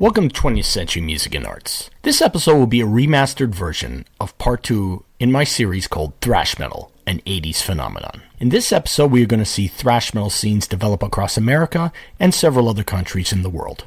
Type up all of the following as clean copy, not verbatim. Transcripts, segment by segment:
Welcome to 20th Century Music and Arts. This episode will be a remastered version of part 2 in my series called Thrash Metal, an 80s phenomenon. In this episode, we are going to see thrash metal scenes develop across America and several other countries in the world.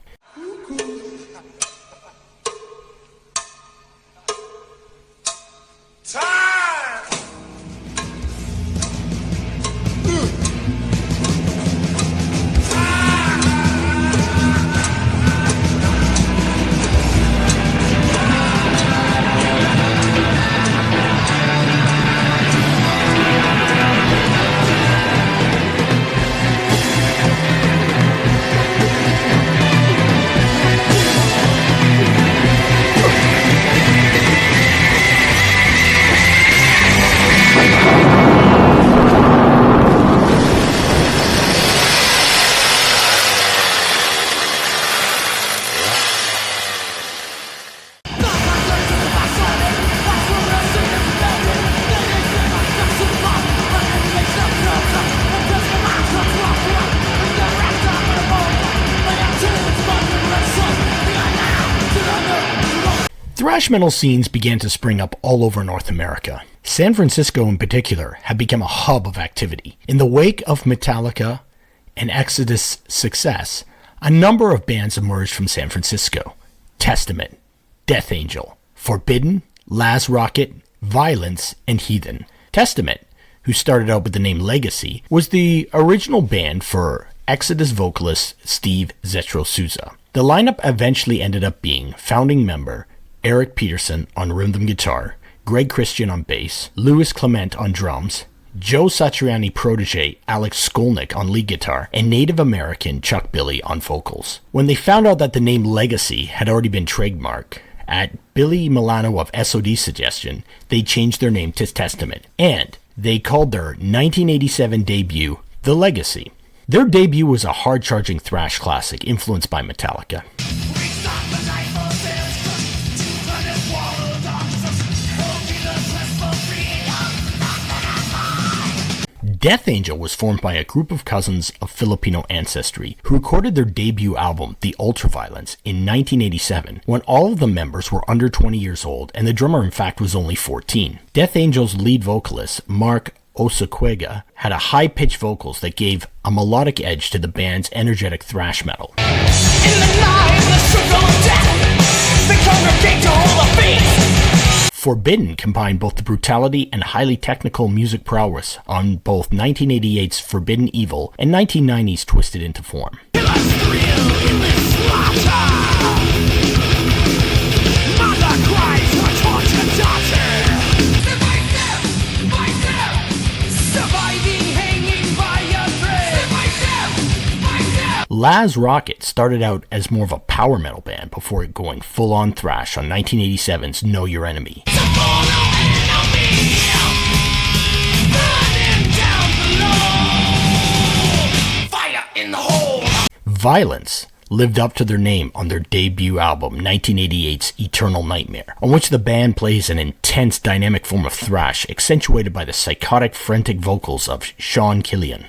Thrash metal scenes began to spring up all over North America. San Francisco in particular had become a hub of activity. In the wake of Metallica and Exodus' success, a number of bands emerged from San Francisco. Testament, Death Angel, Forbidden, Laz Rocket, Violence, and Heathen. Testament, who started out with the name Legacy, was the original band for Exodus vocalist Steve Zetro Souza. The lineup eventually ended up being founding member Eric Peterson on rhythm guitar, Greg Christian on bass, Louis Clement on drums, Joe Satriani protege Alex Skolnick on lead guitar, and Native American Chuck Billy on vocals. When they found out that the name Legacy had already been trademarked, at Billy Milano of SOD's suggestion, they changed their name to Testament, and they called their 1987 debut The Legacy. Their debut was a hard-charging thrash classic influenced by Metallica. Death Angel was formed by a group of cousins of Filipino ancestry who recorded their debut album, The Ultraviolence, in 1987, when all of the members were under 20 years old and the drummer in fact was only 14. Death Angel's lead vocalist, Mark Osaquega, had a high-pitched vocals that gave a melodic edge to the band's energetic thrash metal. In the night, the circle of death, they congregate to hold a feast. Forbidden combined both the brutality and highly technical music prowess on both 1988's Forbidden Evil and 1990's Twisted Into Form. Laz Rocket started out as more of a power metal band before going full-on thrash on 1987's Know Your Enemy. Violence lived up to their name on their debut album, 1988's Eternal Nightmare, on which the band plays an intense, dynamic form of thrash, accentuated by the psychotic, frantic vocals of Sean Killian.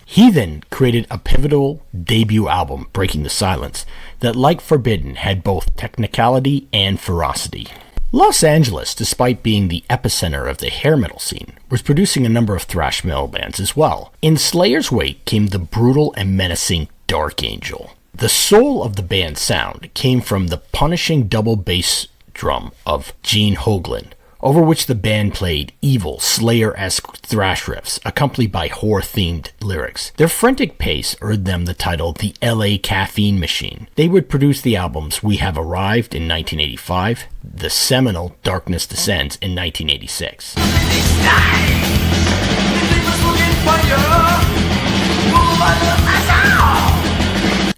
Heathen created a pivotal debut album, Breaking the Silence, that, like Forbidden, had both technicality and ferocity. Los Angeles, despite being the epicenter of the hair metal scene, was producing a number of thrash metal bands as well. In Slayer's wake came the brutal and menacing Dark Angel. The soul of the band's sound came from the punishing double bass drum of Gene Hoglan, over which the band played evil, Slayer-esque thrash riffs, accompanied by horror-themed lyrics. Their frantic pace earned them the title The LA Caffeine Machine. They would produce the albums We Have Arrived in 1985, the seminal Darkness Descends in 1986.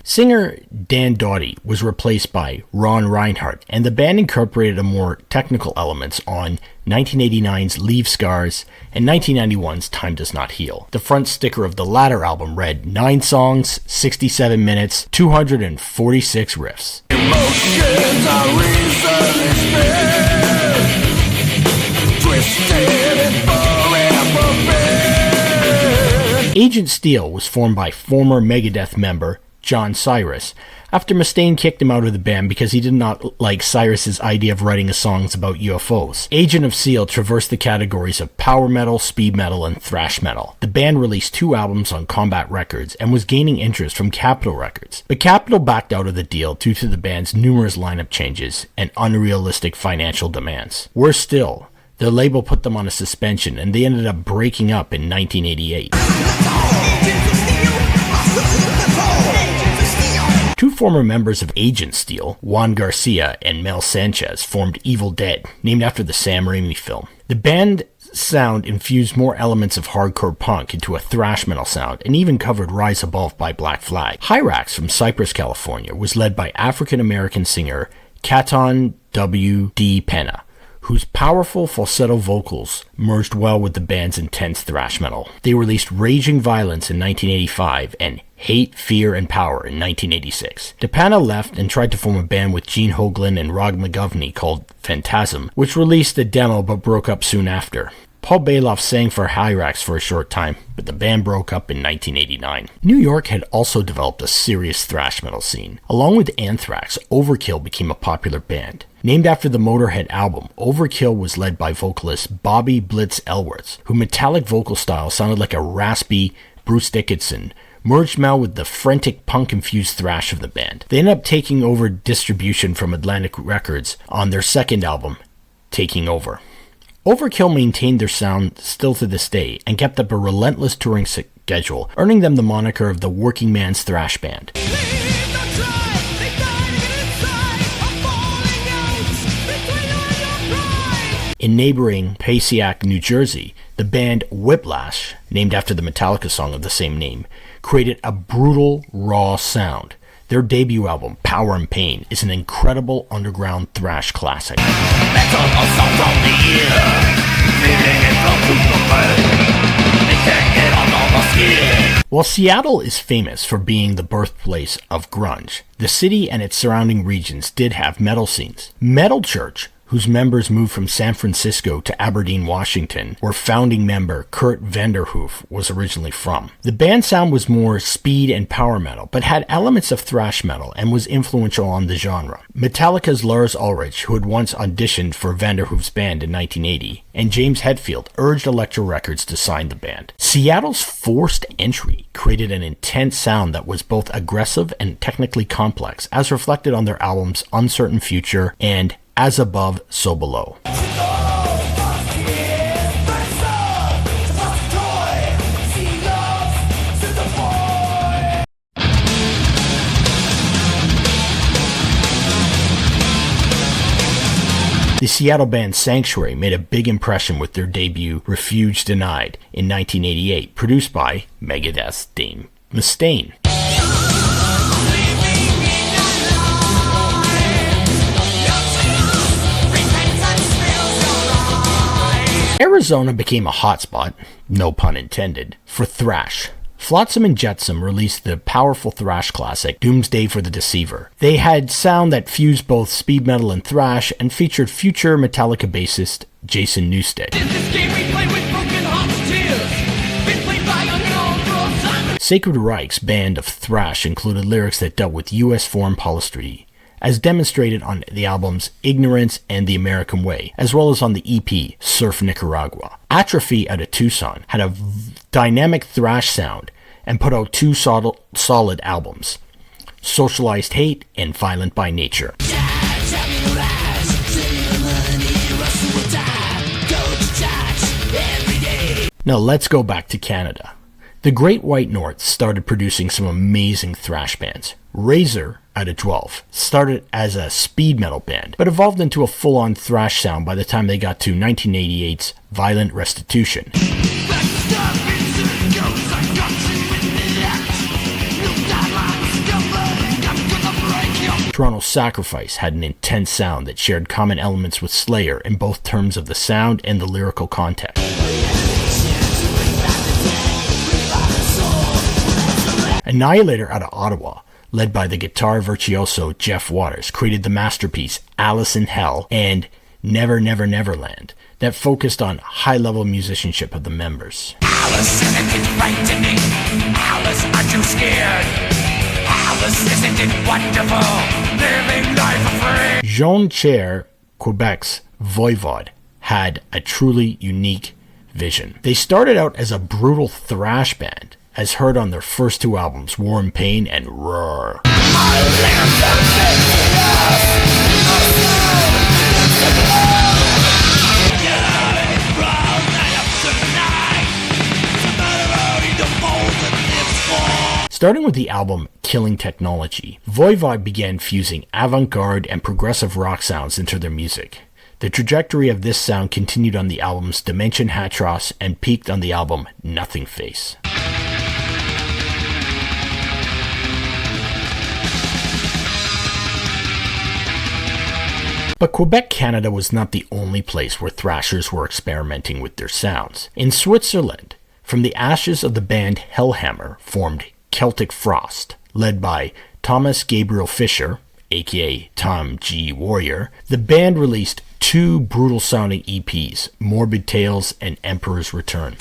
Singer Dan Doughty was replaced by Ron Reinhardt, and the band incorporated a more technical elements on 1989's Leave Scars and 1991's Time Does Not Heal. The front sticker of the latter album read 9 songs, 67 minutes, 246 riffs. Emotions are easily spent, twisted and foreign. Agent Steel was formed by former Megadeth member John Cyrus, after Mustaine kicked him out of the band because he did not like Cyrus's idea of writing songs about UFOs. Agent of Steel traversed the categories of power metal, speed metal, and thrash metal. The band released 2 albums on Combat Records and was gaining interest from Capitol Records. But Capitol backed out of the deal due to the band's numerous lineup changes and unrealistic financial demands. Worse still, their label put them on a suspension and they ended up breaking up in 1988. 2 former members of Agent Steel, Juan Garcia and Mel Sanchez, formed Evil Dead, named after the Sam Raimi film. The band's sound infused more elements of hardcore punk into a thrash metal sound and even covered Rise Above by Black Flag. Hyrax from Cypress, California was led by African-American singer Katon W. D. Penna, whose powerful falsetto vocals merged well with the band's intense thrash metal. They released Raging Violence in 1985 and Hate, Fear, and Power in 1986. DePana left and tried to form a band with Gene Hoglan and Rod McGovney called Phantasm, which released a demo but broke up soon after. Paul Bailoff sang for Hyrax for a short time, but the band broke up in 1989. New York had also developed a serious thrash metal scene. Along with Anthrax, Overkill became a popular band. Named after the Motorhead album, Overkill was led by vocalist Bobby Blitz Ellworth, whose metallic vocal style sounded like a raspy Bruce Dickinson, merged well with the frantic punk-infused thrash of the band. They ended up taking over distribution from Atlantic Records on their second album, Taking Over. Overkill maintained their sound still to this day and kept up a relentless touring schedule, earning them the moniker of the working man's thrash band. In neighboring Passaic, New Jersey, the band Whiplash, named after the Metallica song of the same name, created a brutal, raw sound. Their debut album, Power and Pain, is an incredible underground thrash classic. While Seattle is famous for being the birthplace of grunge, the city and its surrounding regions did have metal scenes. Metal Church, whose members moved from San Francisco to Aberdeen, Washington, where founding member Kurt Vanderhoof was originally from. The band's sound was more speed and power metal, but had elements of thrash metal and was influential on the genre. Metallica's Lars Ulrich, who had once auditioned for Vanderhoof's band in 1980, and James Hetfield urged Elektra Records to sign the band. Seattle's forced entry created an intense sound that was both aggressive and technically complex, as reflected on their albums Uncertain Future and As Above, So Below. The Seattle band Sanctuary made a big impression with their debut Refuge Denied in 1988, produced by Megadeth's Dave Mustaine. Arizona became a hotspot, no pun intended, for thrash. Flotsam and Jetsam released the powerful thrash classic Doomsday for the Deceiver. They had sound that fused both speed metal and thrash and featured future Metallica bassist Jason Newsted. Sacred Reich's band of thrash included lyrics that dealt with U.S. foreign policy, as demonstrated on the albums Ignorance and The American Way, as well as on the EP Surf Nicaragua. Atrophy out of Tucson had a dynamic thrash sound and put out 2 solid albums, Socialized Hate and Violent by Nature. Now let's go back to Canada. The Great White North started producing some amazing thrash bands. Razor, out of 12, started as a speed metal band, but evolved into a full-on thrash sound by the time they got to 1988's Violent Restitution. Toronto's Sacrifice had an intense sound that shared common elements with Slayer in both terms of the sound and the lyrical context. Annihilator out of Ottawa, led by the guitar virtuoso Jeff Waters, created the masterpiece Alice in Hell and Never Never Neverland that focused on high-level musicianship of the members. Alice, isn't it frightening? Alice, aren't you scared? Alice, isn't it wonderful? Living life free. Jean Cher, Quebec's voivode, had a truly unique vision. They started out as a brutal thrash band, as heard on their first two albums, War and Pain and Roar. Starting with the album Killing Technology, Voivode began fusing avant-garde and progressive rock sounds into their music. The trajectory of this sound continued on the albums Dimension Hatros and peaked on the album Nothing Face. But Quebec, Canada was not the only place where thrashers were experimenting with their sounds. In Switzerland, from the ashes of the band Hellhammer formed Celtic Frost, led by Thomas Gabriel Fischer, aka Tom G. Warrior. The band released two brutal-sounding EPs, Morbid Tales and Emperor's Return.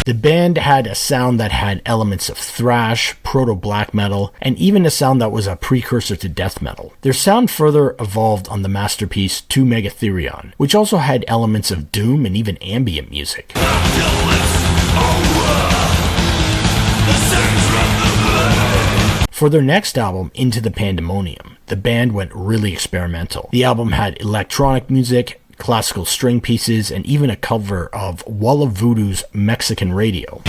The band had a sound that had elements of thrash, proto-black metal, and even a sound that was a precursor to death metal. Their sound further evolved on the masterpiece 2 Megatherion, which also had elements of doom and even ambient music. For their next album, Into the Pandemonium, the band went really experimental. The album had electronic music, classical string pieces, and even a cover of Wall of Voodoo's Mexican Radio.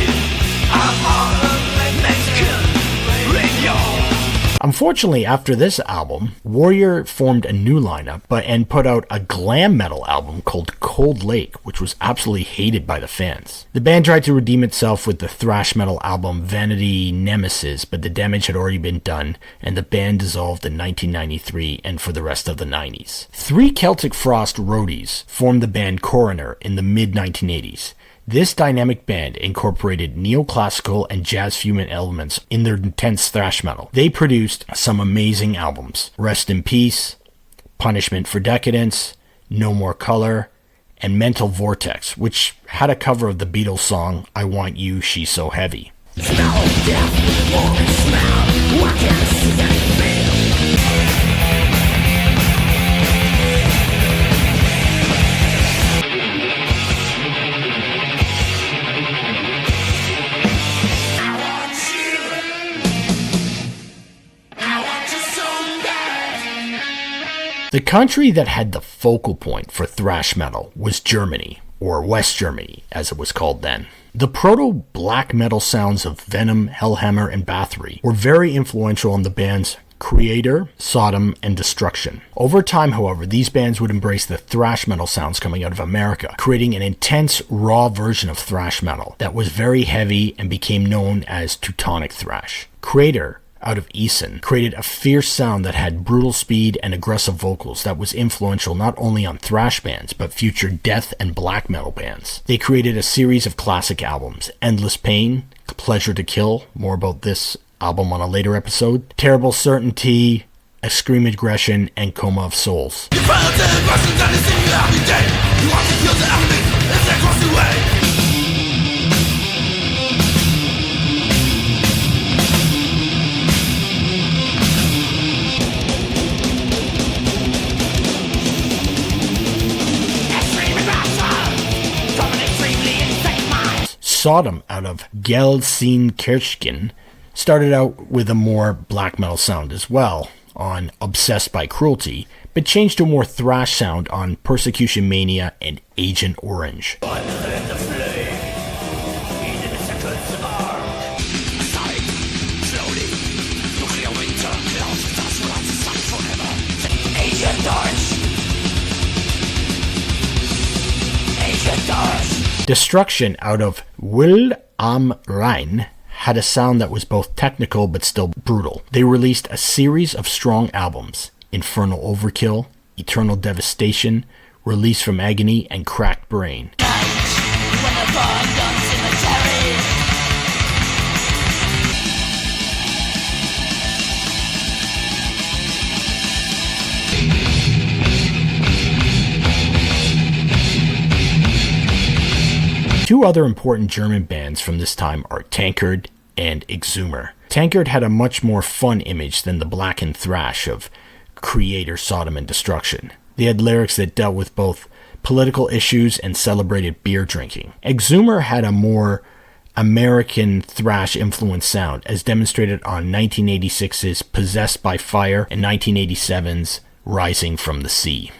Unfortunately, after this album, Warrior formed a new lineup and put out a glam metal album called Cold Lake, which was absolutely hated by the fans. The band tried to redeem itself with the thrash metal album Vanity Nemesis, but the damage had already been done, and the band dissolved in 1993 and for the rest of the 90s. Three Celtic Frost roadies formed the band Coroner in the mid-1980s. This dynamic band incorporated neoclassical and jazz fusion elements in their intense thrash metal. They produced some amazing albums: Rest in Peace, Punishment for Decadence, No More Color, and Mental Vortex, which had a cover of the Beatles song I Want You, She's So Heavy. The country that had the focal point for thrash metal was Germany, or West Germany, as it was called then. The proto-black metal sounds of Venom, Hellhammer, and Bathory were very influential on the bands Creator, Sodom, and Destruction. Over time, however, these bands would embrace the thrash metal sounds coming out of America, creating an intense, raw version of thrash metal that was very heavy and became known as Teutonic thrash. Creator, out of Essen, created a fierce sound that had brutal speed and aggressive vocals that was influential not only on thrash bands, but future death and black metal bands. They created a series of classic albums: Endless Pain, Pleasure to Kill, more about this album on a later episode, Terrible Certainty, Extreme Aggression, and Coma of Souls. Sodom, out of Gelsenkirchen, started out with a more black metal sound as well on Obsessed by Cruelty, but changed to a more thrash sound on Persecution Mania and Agent Orange. Destruction, out of Will am Rhein, had a sound that was both technical but still brutal. They released a series of strong albums: Infernal Overkill, Eternal Devastation, Release from Agony, and Cracked Brain. Two other important German bands from this time are Tankard and Exhumer. Tankard had a much more fun image than the blackened thrash of Creator, Sodom, and Destruction. They had lyrics that dealt with both political issues and celebrated beer drinking. Exhumer had a more American thrash-influenced sound, as demonstrated on 1986's Possessed by Fire and 1987's Rising from the Sea.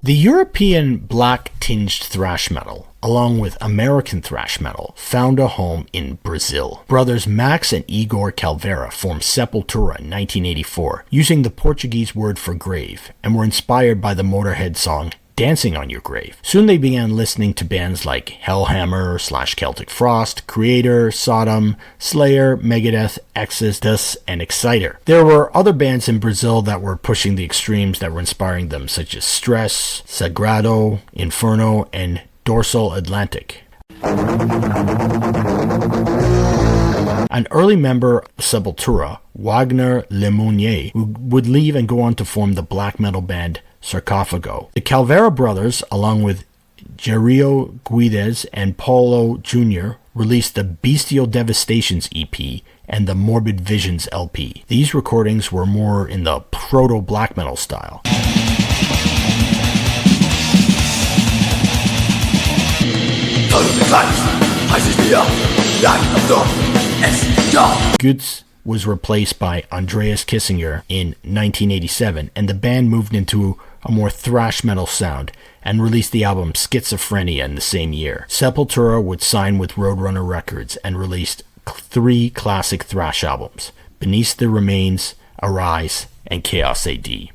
The European black-tinged thrash metal, along with American thrash metal, found a home in Brazil. Brothers Max and Igor Calvera formed Sepultura in 1984, using the Portuguese word for grave, and were inspired by the Motorhead song Dancing on Your Grave. Soon they began listening to bands like Hellhammer / Celtic Frost, Creator, Sodom, Slayer, Megadeth, Exodus, and Exciter. There were other bands in Brazil that were pushing the extremes that were inspiring them, such as Stress, Sagrado, Inferno, and Dorsal Atlantic. An early member of Sepultura, Wagner Lemonnier, would leave and go on to form the black metal band Sarcophago. The Calvera brothers, along with Jairo Guedes and Paulo Jr., released the Bestial Devastations EP and the Morbid Visions LP. These recordings were more in the proto-black metal style. Guts was replaced by Andreas Kissinger in 1987, and the band moved into a more thrash metal sound and released the album Schizophrenia in the same year. Sepultura would sign with Roadrunner Records and released 3 classic thrash albums: Beneath the Remains, Arise, and Chaos AD.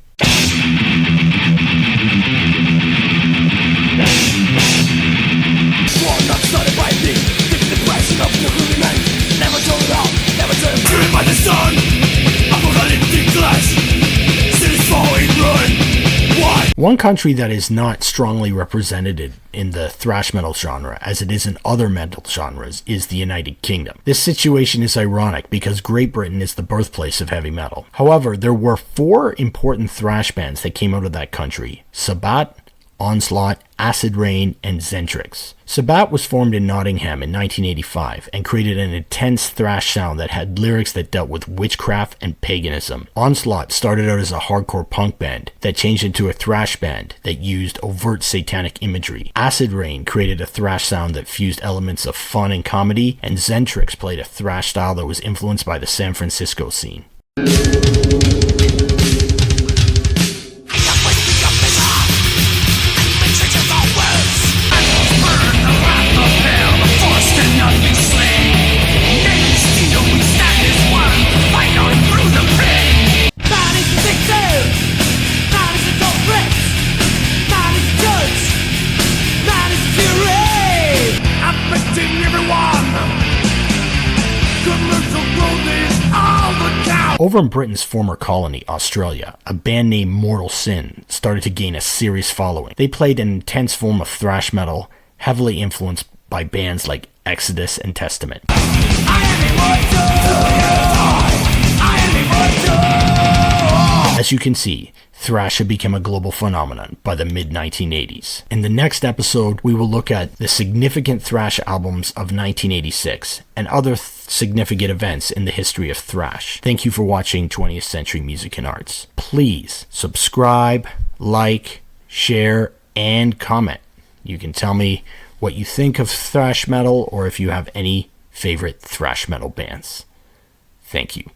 One country that is not strongly represented in the thrash metal genre, as it is in other metal genres, is the United Kingdom. This situation is ironic because Great Britain is the birthplace of heavy metal. However, there were 4 important thrash bands that came out of that country: Sabbat, Onslaught, Acid Rain, and Zentrix. Sabbat was formed in Nottingham in 1985 and created an intense thrash sound that had lyrics that dealt with witchcraft and paganism. Onslaught started out as a hardcore punk band that changed into a thrash band that used overt satanic imagery. Acid Rain created a thrash sound that fused elements of fun and comedy, and Zentrix played a thrash style that was influenced by the San Francisco scene. Over in Britain's former colony, Australia, a band named Mortal Sin started to gain a serious following. They played an intense form of thrash metal, heavily influenced by bands like Exodus and Testament. As you can see, thrash had become a global phenomenon by the mid-1980s. In the next episode, we will look at the significant thrash albums of 1986 and other significant events in the history of thrash. Thank you for watching 20th Century Music and Arts. Please subscribe, like, share, and comment. You can tell me what you think of thrash metal or if you have any favorite thrash metal bands. Thank you.